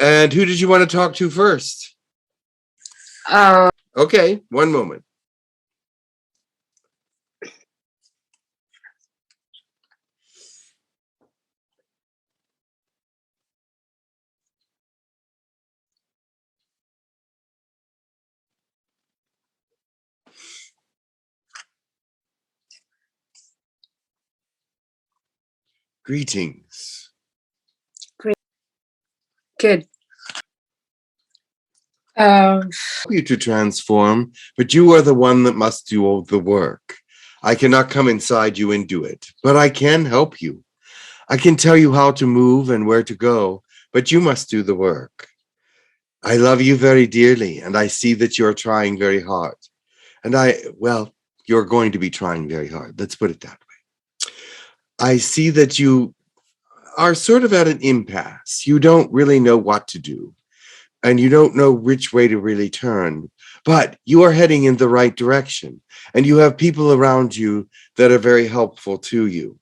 And who did you want to talk to first? Okay, one moment. Greetings. Good. Help you to transform, but you are the one that must do all the work. I cannot come inside you and do it, but I can help you. I can tell you how to move and where to go, but you must do the work. I love you very dearly, and I see that you're trying very hard. And you're going to be trying very hard. Let's put it that way. I see that you are sort of at an impasse. You don't really know what to do, and you don't know which way to really turn, but you are heading in the right direction, and you have people around you that are very helpful to you.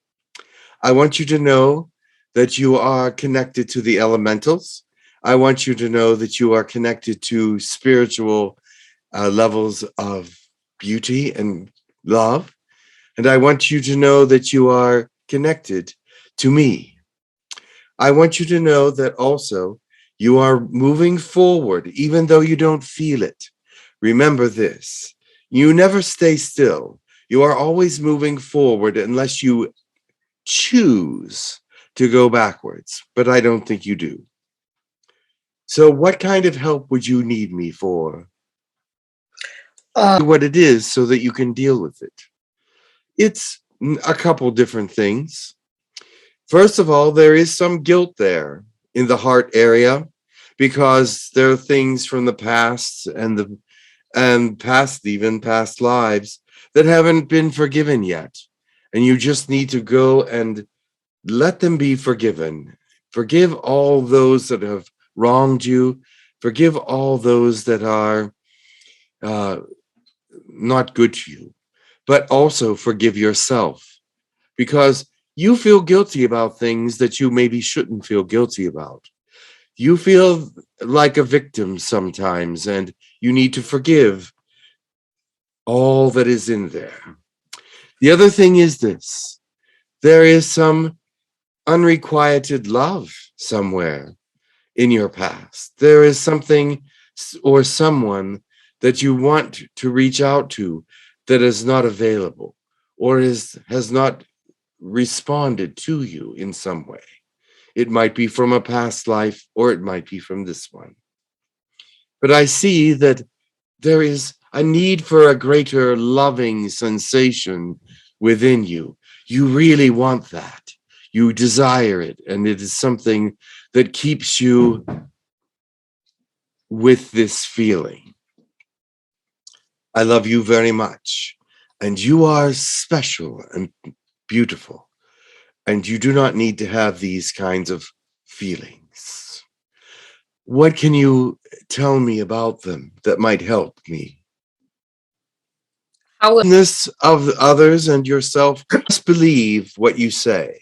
I want you to know that you are connected to the elementals. I want you to know that you are connected to spiritual levels of beauty and love. And I want you to know that you are connected to me. I want you to know that also you are moving forward, even though you don't feel it. Remember this, you never stay still. You are always moving forward unless you choose to go backwards, but I don't think you do. So what kind of help would you need me for? What it is so that you can deal with it. It's a couple different things. First of all, there is some guilt there in the heart area because there are things from the past and past lives that haven't been forgiven yet. And you just need to go and let them be forgiven. Forgive all those that have wronged you. Forgive all those that are not good to you, but also forgive yourself because you feel guilty about things that you maybe shouldn't feel guilty about. You feel like a victim sometimes, and you need to forgive all that is in there. The other thing is this: there is some unrequited love somewhere in your past. There is something or someone that you want to reach out to that is not available or has not responded to you in some way. It might be from a past life or it might be from this one. But I see that there is a need for a greater loving sensation within you. You really want that. You desire it, and it is something that keeps you with this feeling. I love you very much, and you are special and beautiful, and you do not need to have these kinds of feelings. What can you tell me about them that might help me? This of others and yourself, you must believe what you say.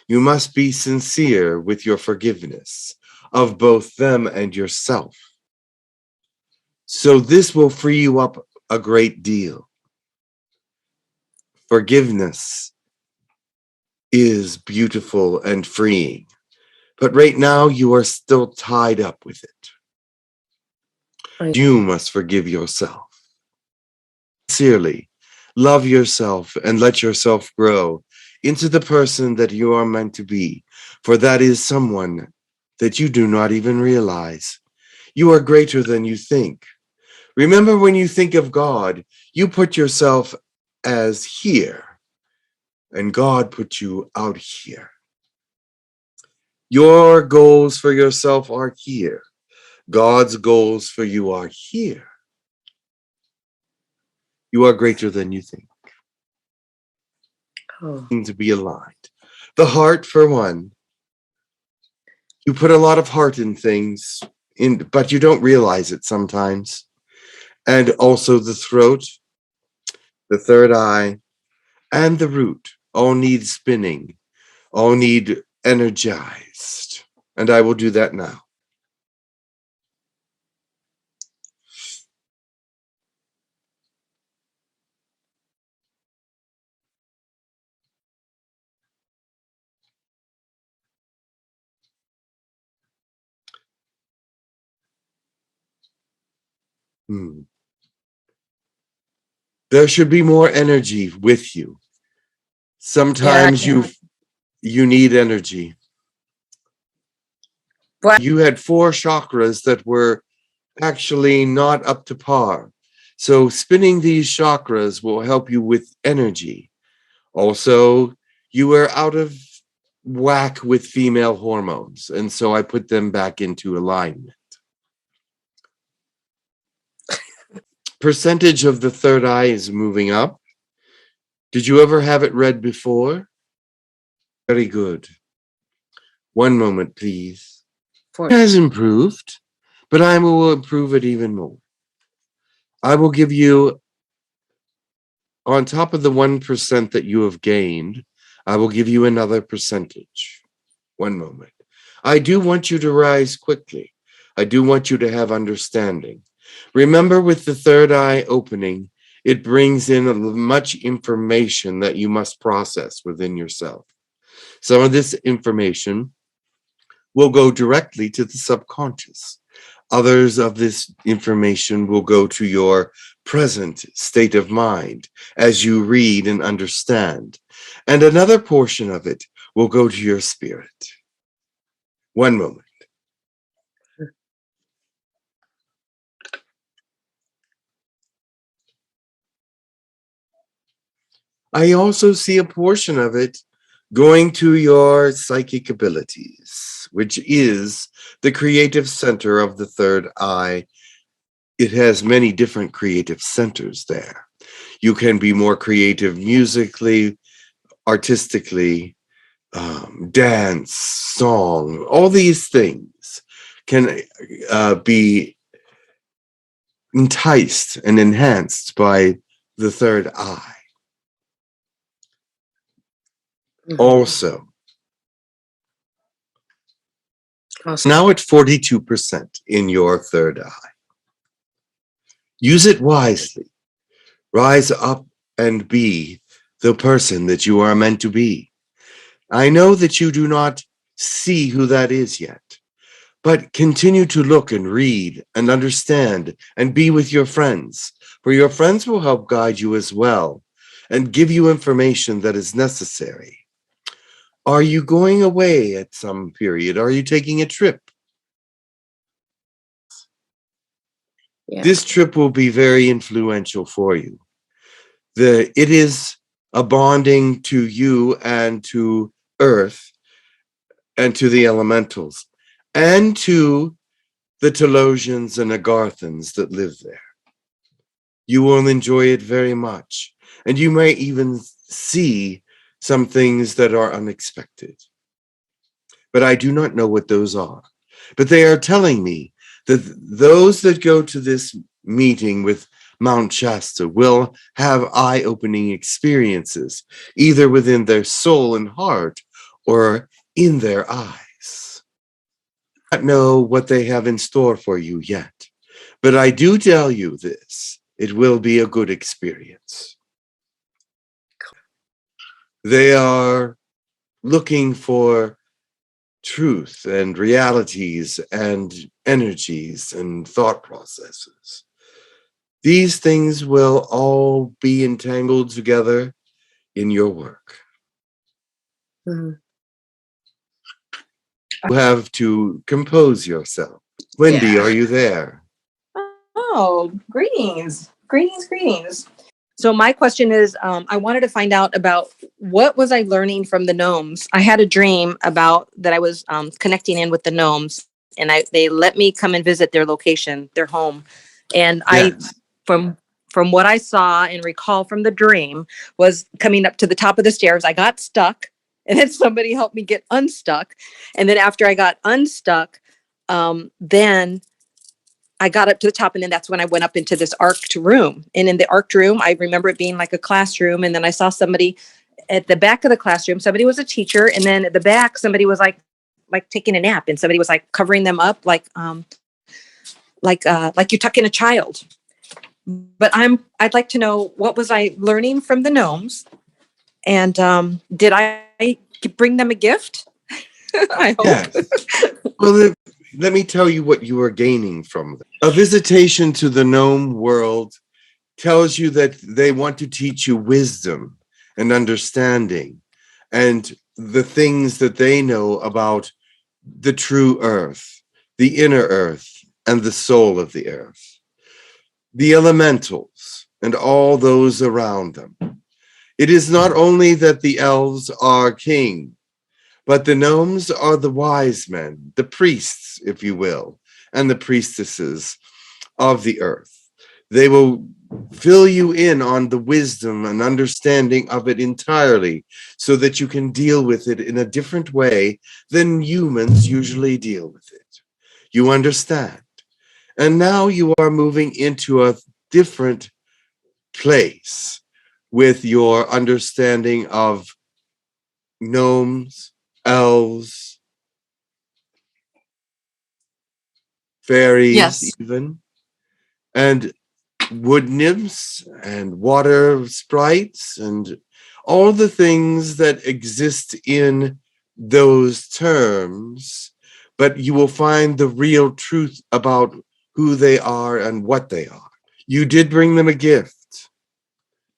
You must be sincere with your forgiveness of both them and yourself. So this will free you up a great deal. Forgiveness is beautiful and freeing, but right now you are still tied up with it. Right. You must forgive yourself. Sincerely, love yourself and let yourself grow into the person that you are meant to be, for that is someone that you do not even realize. You are greater than you think. Remember, when you think of God, you put yourself as here, and God put you out here. Your goals for yourself are here. God's goals for you are here. You are greater than you think. To be aligned. The heart, for one. You put a lot of heart in things, but you don't realize it sometimes. And also the throat, the third eye, and the root all need spinning, all need energized. And I will do that now. Hmm. There should be more energy with you. Sometimes you need energy. But You had 4 chakras that were actually not up to par. So spinning these chakras will help you with energy. Also, you were out of whack with female hormones, and so I put them back into alignment. Percentage of the third eye is moving up. Did you ever have it read before? Very good. One moment, please. It has improved, but I will improve it even more. I will give you, on top of the 1% that you have gained, I will give you another percentage. One moment. I do want you to rise quickly. I do want you to have understanding. Remember, with the third eye opening, it brings in much information that you must process within yourself. Some of this information will go directly to the subconscious. Others of this information will go to your present state of mind as you read and understand. And another portion of it will go to your spirit. One moment. I also see a portion of it going to your psychic abilities, which is the creative center of the third eye. It has many different creative centers there. You can be more creative musically, artistically, dance, song, all these things can be enticed and enhanced by the third eye. Also, now at 42% in your third eye. Use it wisely. Rise up and be the person that you are meant to be. I know that you do not see who that is yet, but continue to look and read and understand and be with your friends, for your friends will help guide you as well and give you information that is necessary. Are you going away at some period? Are you taking a trip? Yeah. This trip will be very influential for you. It is a bonding to you and to Earth and to the elementals and to the Telosians and Agarthans that live there. You will enjoy it very much, and you may even see some things that are unexpected. But I do not know what those are. But they are telling me that those that go to this meeting with Mount Shasta will have eye-opening experiences, either within their soul and heart or in their eyes. I don't know what they have in store for you yet, but I do tell you this, it will be a good experience. They are looking for truth and realities and energies and thought processes. These things will all be entangled together in your work. Mm-hmm. You have to compose yourself. Wendy, are you there? Oh, greetings. Greetings. So my question is, I wanted to find out about what was I learning from the gnomes. I had a dream about that I was connecting in with the gnomes, and they let me come and visit their location, their home. And yes. From what I saw and recall from the dream was coming up to the top of the stairs. I got stuck, and then somebody helped me get unstuck. And then after I got unstuck, then I got up to the top, and then that's when I went up into this arced room. And in the arced room, I remember it being like a classroom. And then I saw somebody at the back of the classroom. Somebody was a teacher. And then at the back, somebody was like taking a nap, and somebody was like covering them up like you tuck in a child. But I'd like to know, what was I learning from the gnomes? And did I bring them a gift? I hope. Yes. Well, let me tell you what you are gaining from them. A visitation to the gnome world tells you that they want to teach you wisdom and understanding and the things that they know about the true earth, the inner earth, and the soul of the earth, the elementals, and all those around them. It is not only that the elves are king, but the gnomes are the wise men, the priests, if you will, and the priestesses of the earth. They will fill you in on the wisdom and understanding of it entirely so that you can deal with it in a different way than humans usually deal with it. You understand. And now you are moving into a different place with your understanding of gnomes, elves, fairies, Yes. even, and wood nymphs and water sprites and all the things that exist in those terms, but you will find the real truth about who they are and what they are. You did bring them a gift.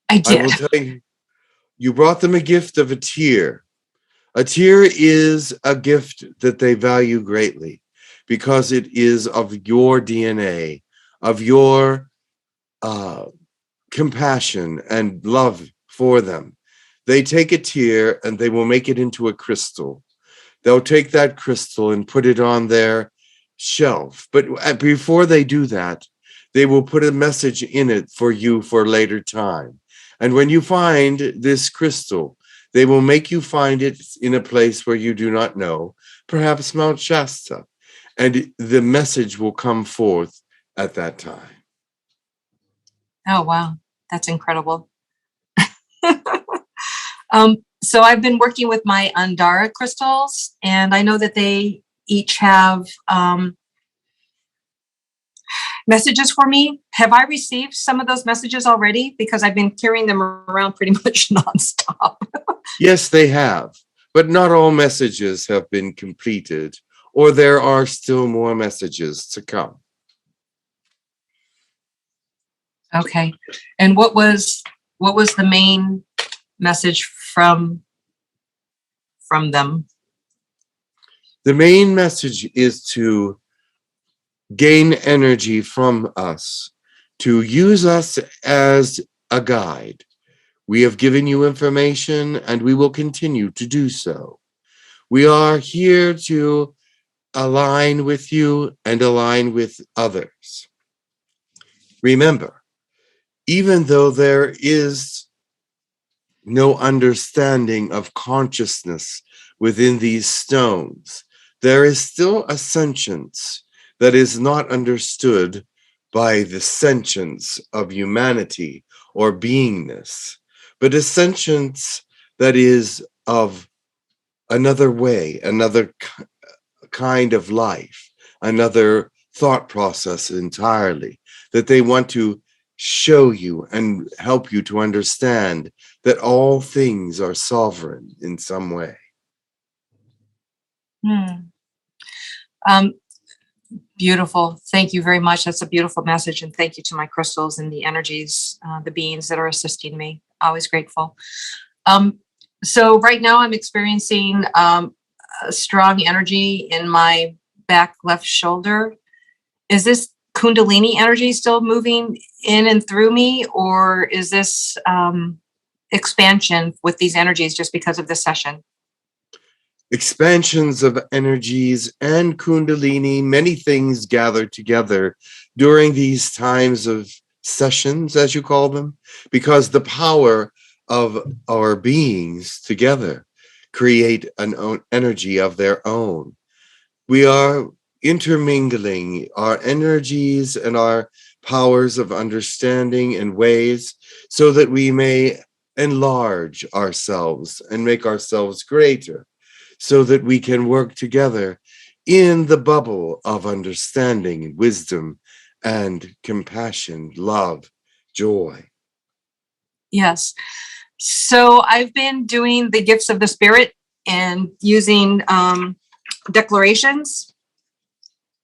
I I did. will tell you, you brought them a gift of a tear. A tear is a gift that they value greatly because it is of your DNA, of your compassion and love for them. They take a tear and they will make it into a crystal. They'll take that crystal and put it on their shelf. But before they do that, they will put a message in it for you for later time. And when you find this crystal, they will make you find it in a place where you do not know, perhaps Mount Shasta, and the message will come forth at that time. Oh, wow. That's incredible. So I've been working with my Andara crystals, and I know that they each have messages for me. Have I received some of those messages already? Because I've been carrying them around pretty much nonstop. Yes, they have, but not all messages have been completed, or there are still more messages to come. Okay. And what was the main message from them? The main message is to gain energy from us, to use us as a guide. We have given you information and we will continue to do so. We are here to align with you and align with others. Remember, even though there is no understanding of consciousness within these stones, there is still a sentience that is not understood by the sentience of humanity or beingness, but a sentience that is of another way, another kind of life, another thought process entirely, that they want to show you and help you to understand that all things are sovereign in some way. Um, Beautiful. Thank you very much. That's a beautiful message. And thank you to my crystals and the energies, the beings that are assisting me. Always grateful. So right now I'm experiencing a strong energy in my back left shoulder. Is this Kundalini energy still moving in and through me, or is this expansion with these energies just because of this session? Expansions of energies and Kundalini, many things gather together during these times of sessions, as you call them, because the power of our beings together create an energy of their own. We are intermingling our energies and our powers of understanding in ways so that we may enlarge ourselves and make ourselves greater, so that we can work together in the bubble of understanding, wisdom, and compassion, love, joy. Yes. So I've been doing the gifts of the spirit and using declarations.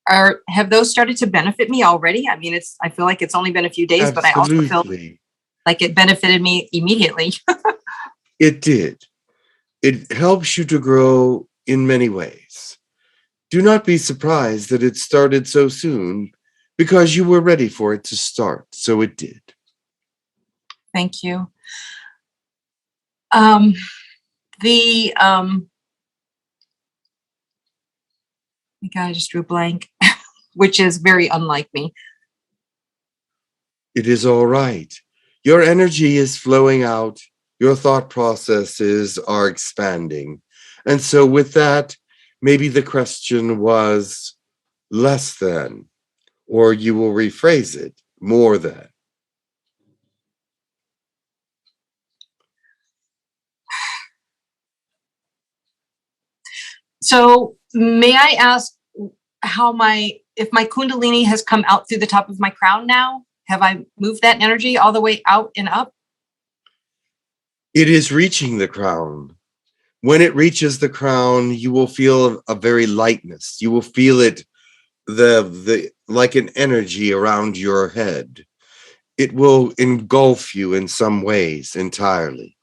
have those started to benefit me already? I mean, I feel like it's only been a few days, but I also feel Absolutely. like it benefited me immediately. It did. It helps you to grow in many ways. Do not be surprised that it started so soon because you were ready for it to start. So it did. Thank you. Um, the I just drew blank, which is very unlike me. It is all right. Your energy is flowing out. Your thought processes are expanding. And so, with that, maybe the question was less than, or you will rephrase it more than. So may I ask if my Kundalini has come out through the top of my crown now? Have I moved that energy all the way out and up? It is reaching the crown. When it reaches the crown, you will feel a very lightness. You will feel it the like an energy around your head. It will engulf you in some ways entirely.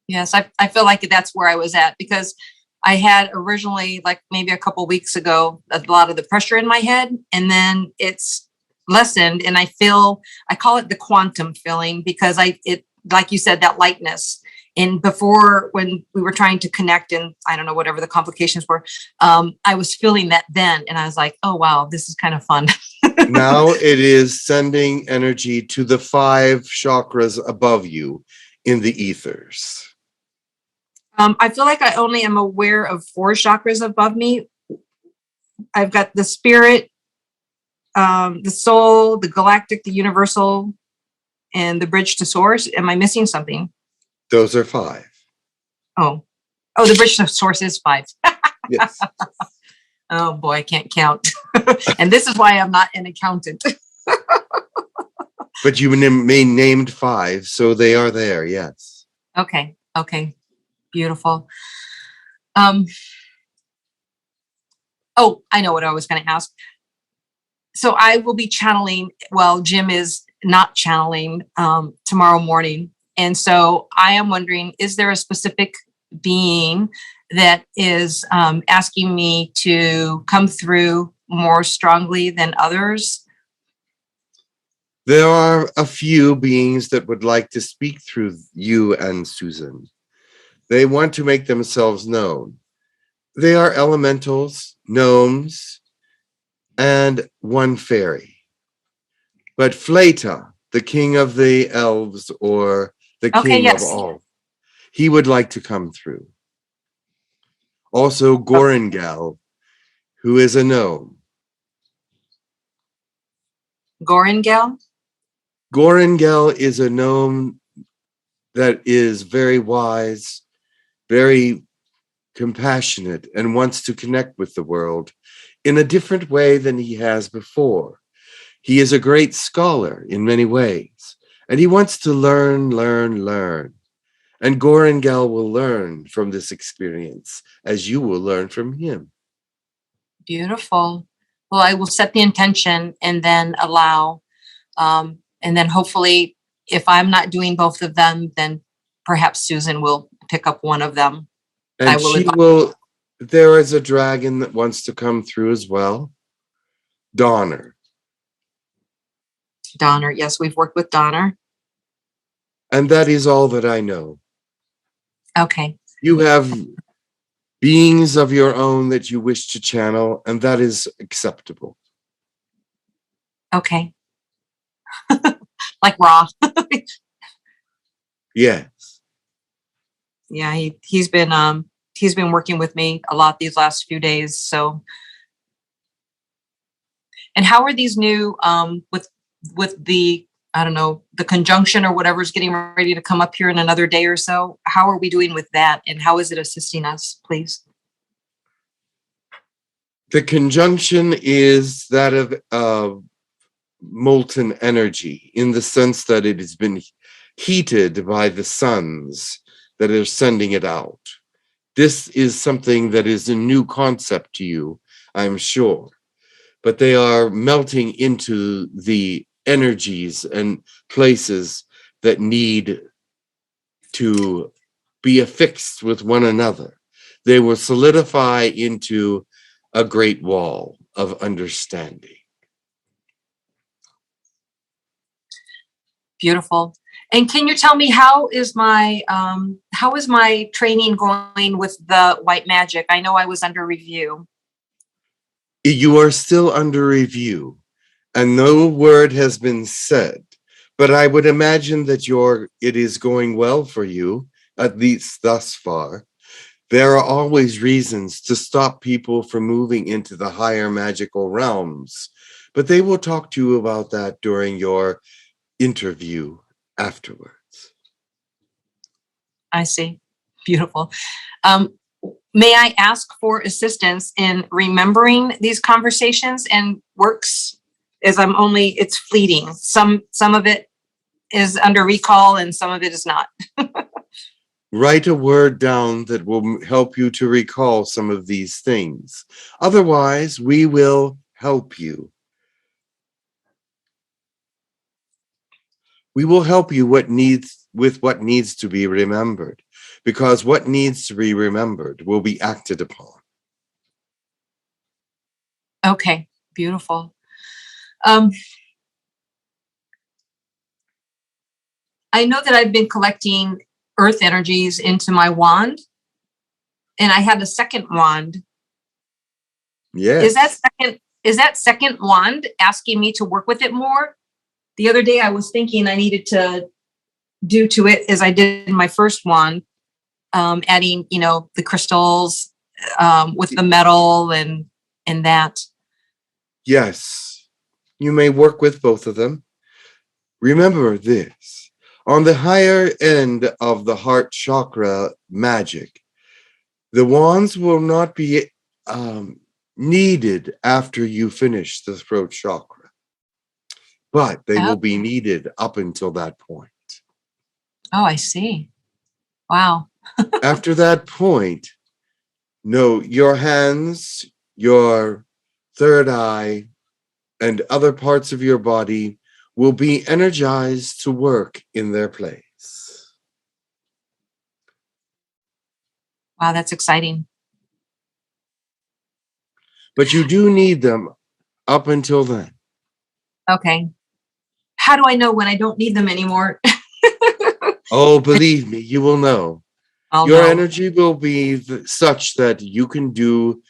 Yes, I feel like that's where I was at, because I had originally, like maybe a couple weeks ago, a lot of the pressure in my head, and then it's lessened, and I call it the quantum feeling, because like you said, that lightness. And before, when we were trying to connect, and I don't know, whatever the complications were, I was feeling that then, and I was like, oh wow, this is kind of fun. Now it is sending energy to the 5 chakras above you in the ethers. I feel like I only am aware of 4 chakras above me. I've got the spirit, the soul, the galactic, the universal, and the bridge to source. Am I missing something? Those are 5. Oh, the bridge to source is 5. Yes. Oh boy, I can't count. And this is why I'm not an accountant. But you named 5, so they are there, yes. Okay. Beautiful. Oh, I know what I was going to ask. So I will be channeling, well, Jim is not channeling tomorrow morning. And so I am wondering, is there a specific being that is asking me to come through more strongly than others? There are a few beings that would like to speak through you and Susan. They want to make themselves known. They are elementals, gnomes, and one fairy. But Fleta, the king of the elves, or the Okay, king of yes. all, he would like to come through. Also, Goringal, who is a gnome. Goringel? Goringal is a gnome that is very wise, very compassionate, and wants to connect with the world in a different way than he has before. He is a great scholar in many ways, and he wants to learn. And Goringal will learn from this experience as you will learn from him. Beautiful. Well, I will set the intention and then allow, and then hopefully, if I'm not doing both of them, then perhaps Susan will pick up one of them. And there is a dragon that wants to come through as well. Donner. Donner. Yes, we've worked with Donner. And that is all that I know. Okay. You have beings of your own that you wish to channel, and that is acceptable. Okay. Like Ra. Yes. Yeah, he's been working with me a lot these last few days. So, and how are these new with the, I don't know, the conjunction or whatever's getting ready to come up here in another day or so? How are we doing with that, and how is it assisting us, please? The conjunction is that of molten energy, in the sense that it has been heated by the suns that are sending it out. This is something that is a new concept to you, I'm sure. but they are melting into the energies and places that need to be affixed with one another. They will solidify into a great wall of understanding. Beautiful. And can you tell me how is my training going with the white magic? I know I was under review. You are still under review, and no word has been said, but I would imagine that it is going well for you, at least thus far. There are always reasons to stop people from moving into the higher magical realms, but they will talk to you about that during your interview afterwards. I see. Beautiful. May I ask for assistance in remembering these conversations and works, as it's fleeting. Some of it is under recall and some of it is not. Write a word down that will help you to recall some of these things. Otherwise, we will help you. We will help you with what needs to be remembered, because what needs to be remembered will be acted upon. Okay, beautiful. I know that I've been collecting earth energies into my wand, and I had a second wand. Yes. Is that second wand asking me to work with it more? The other day I was thinking I needed to do to it as I did in my first wand, adding, the crystals with the metal and that. Yes, you may work with both of them. Remember this, on the higher end of the heart chakra magic, the wands will not be needed after you finish the throat chakra, but they will be needed up until that point. Oh, I see. Wow. After that point, no, your hands, your third eye, and other parts of your body will be energized to work in their place. Wow, that's exciting. But you do need them up until then. Okay. How do I know when I don't need them anymore? Oh, believe me, you will know. Your energy will be such that you can do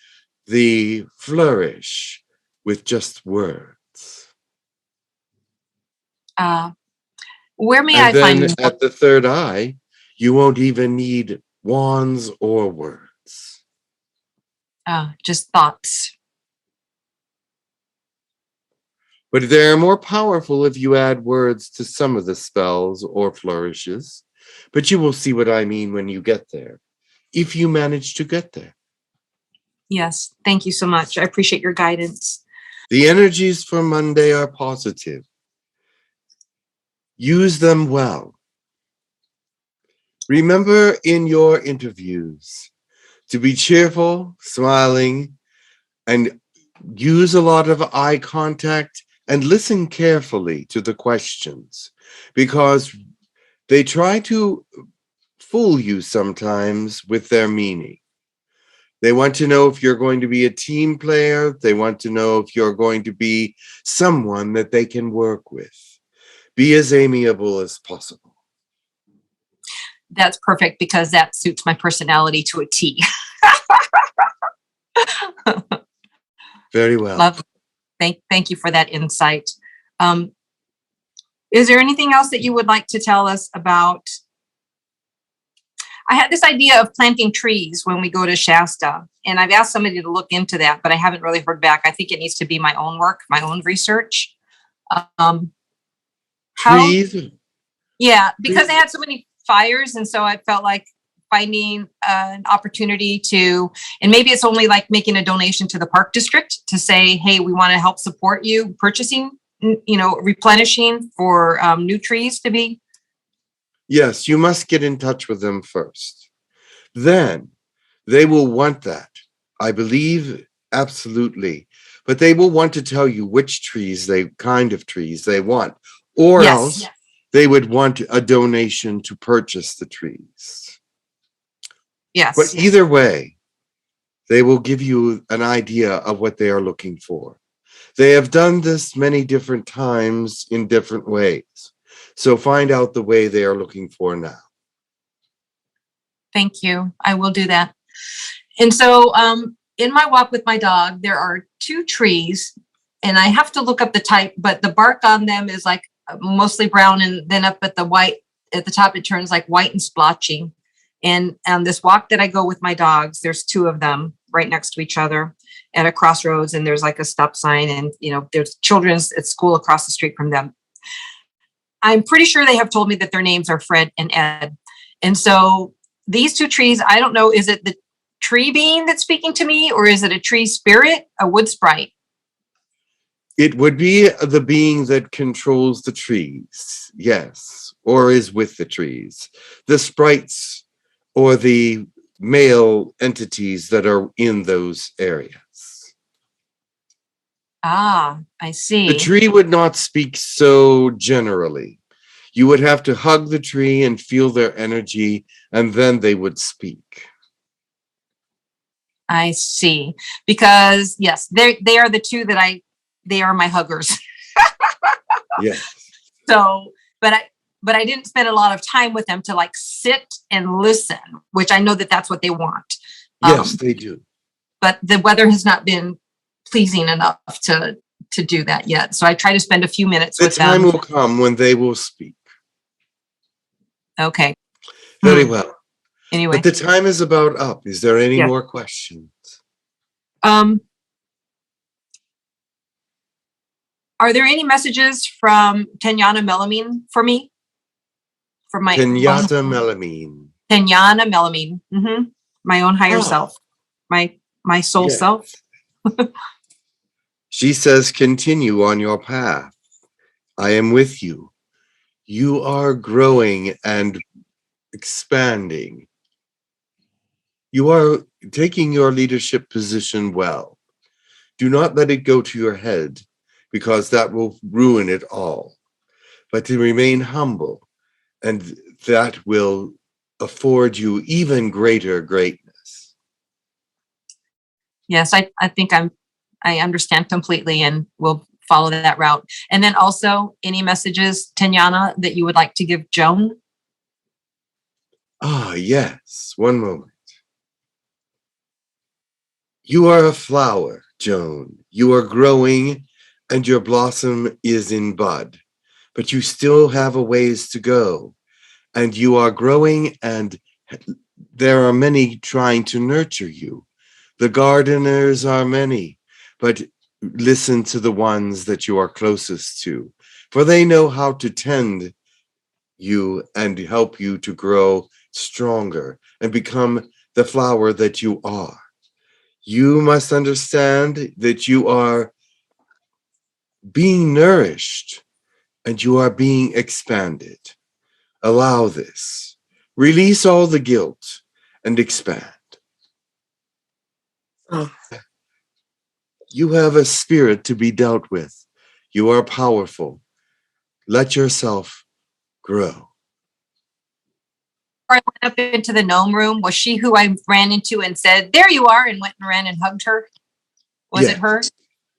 the flourish with just words. Where may I find then at the third eye, you won't even need wands or words. Just thoughts. But they're more powerful if you add words to some of the spells or flourishes. But you will see what I mean when you get there, if you manage to get there. Yes, thank you so much. I appreciate your guidance. The energies for Monday are positive. Use them well. Remember in your interviews to be cheerful, smiling, and use a lot of eye contact and listen carefully to the questions, because they try to fool you sometimes with their meaning. They want to know if you're going to be a team player. They want to know if you're going to be someone that they can work with. Be as amiable as possible. That's perfect, because that suits my personality to a T. Very well. Love. Thank you for that insight. Is there anything else that you would like to tell us about? I had this idea of planting trees when we go to Shasta, and I've asked somebody to look into that, but I haven't really heard back. I think it needs to be my own work, my own research. Trees? Yeah, because I had so many fires, and so I felt like finding an opportunity to, and maybe it's only like making a donation to the park district to say, hey, we want to help support you purchasing, replenishing for new trees to be. Yes, you must get in touch with them first. Then they will want that. I believe absolutely. but they will want to tell you which kind of trees they want, or Yes. else they would want a donation to purchase the trees. Yes. But either way, they will give you an idea of what they are looking for. They have done this many different times in different ways. So find out the way they are looking for now. Thank you. I will do that. And so in my walk with my dog, there are 2 trees, and I have to look up the type, but the bark on them is like mostly brown, and then up at the top, it turns like white and splotchy. And on this walk that I go with my dogs, there's 2 of them right next to each other at a crossroads, and there's like a stop sign, and there's children's at school across the street from them. I'm pretty sure they have told me that their names are Fred and Ed. And so these 2 trees, I don't know, is it the tree being that's speaking to me, or is it a tree spirit, a wood sprite? It would be the being that controls the trees, yes, or is with the trees. The sprites or the male entities that are in those areas. Ah, I see. The tree would not speak so generally. You would have to hug the tree and feel their energy, and then they would speak. I see. Because yes, they are the 2 that they are my huggers. Yes. So, but I didn't spend a lot of time with them to like sit and listen, which I know that that's what they want. Yes, they do. But the weather has not been pleasing enough to do that yet. So I try to spend a few minutes with them. The time will come when they will speak. Okay. Very well. Anyway. But the time is about up. Is there any more questions? Are there any messages from Tenyana Melamine for me? For my Kenyatta Melamine. Tenyana Melamine. Mm-hmm. My own higher self. My soul self. She says, continue on your path. I am with you. You are growing and expanding. You are taking your leadership position well. Do not let it go to your head, because that will ruin it all. But to remain humble, and that will afford you even greater greatness. Yes, I think I understand completely, and will follow that route. And then also, any messages, Tenyana, that you would like to give Joan? Ah, yes. One moment. You are a flower, Joan. You are growing, and your blossom is in bud, but you still have a ways to go. And you are growing, and there are many trying to nurture you. The gardeners are many, but listen to the ones that you are closest to, for they know how to tend you and help you to grow stronger and become the flower that you are. You must understand that you are being nourished and you are being expanded. Allow this. Release all the guilt and expand. Oh. You have a spirit to be dealt with. You are powerful. Let yourself grow. I went up into the gnome room. Was she who I ran into and said, "There you are," and went and ran and hugged her? Was it her?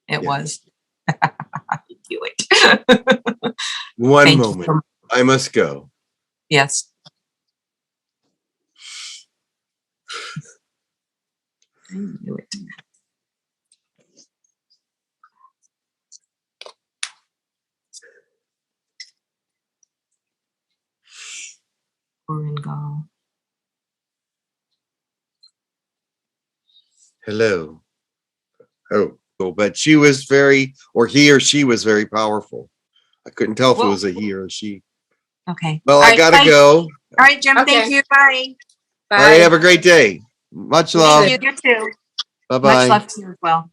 It was. Do it. One moment. I must go. Yes. I knew it. Hello. Oh, but she was very, or he or she was very powerful. I couldn't tell if it was a he or a she. Okay. Well, I gotta go. All right, Jim. Okay. Thank you. Bye. Bye. All right, have a great day. Much love. Thank you. You too. Bye-bye. Much love to you as well.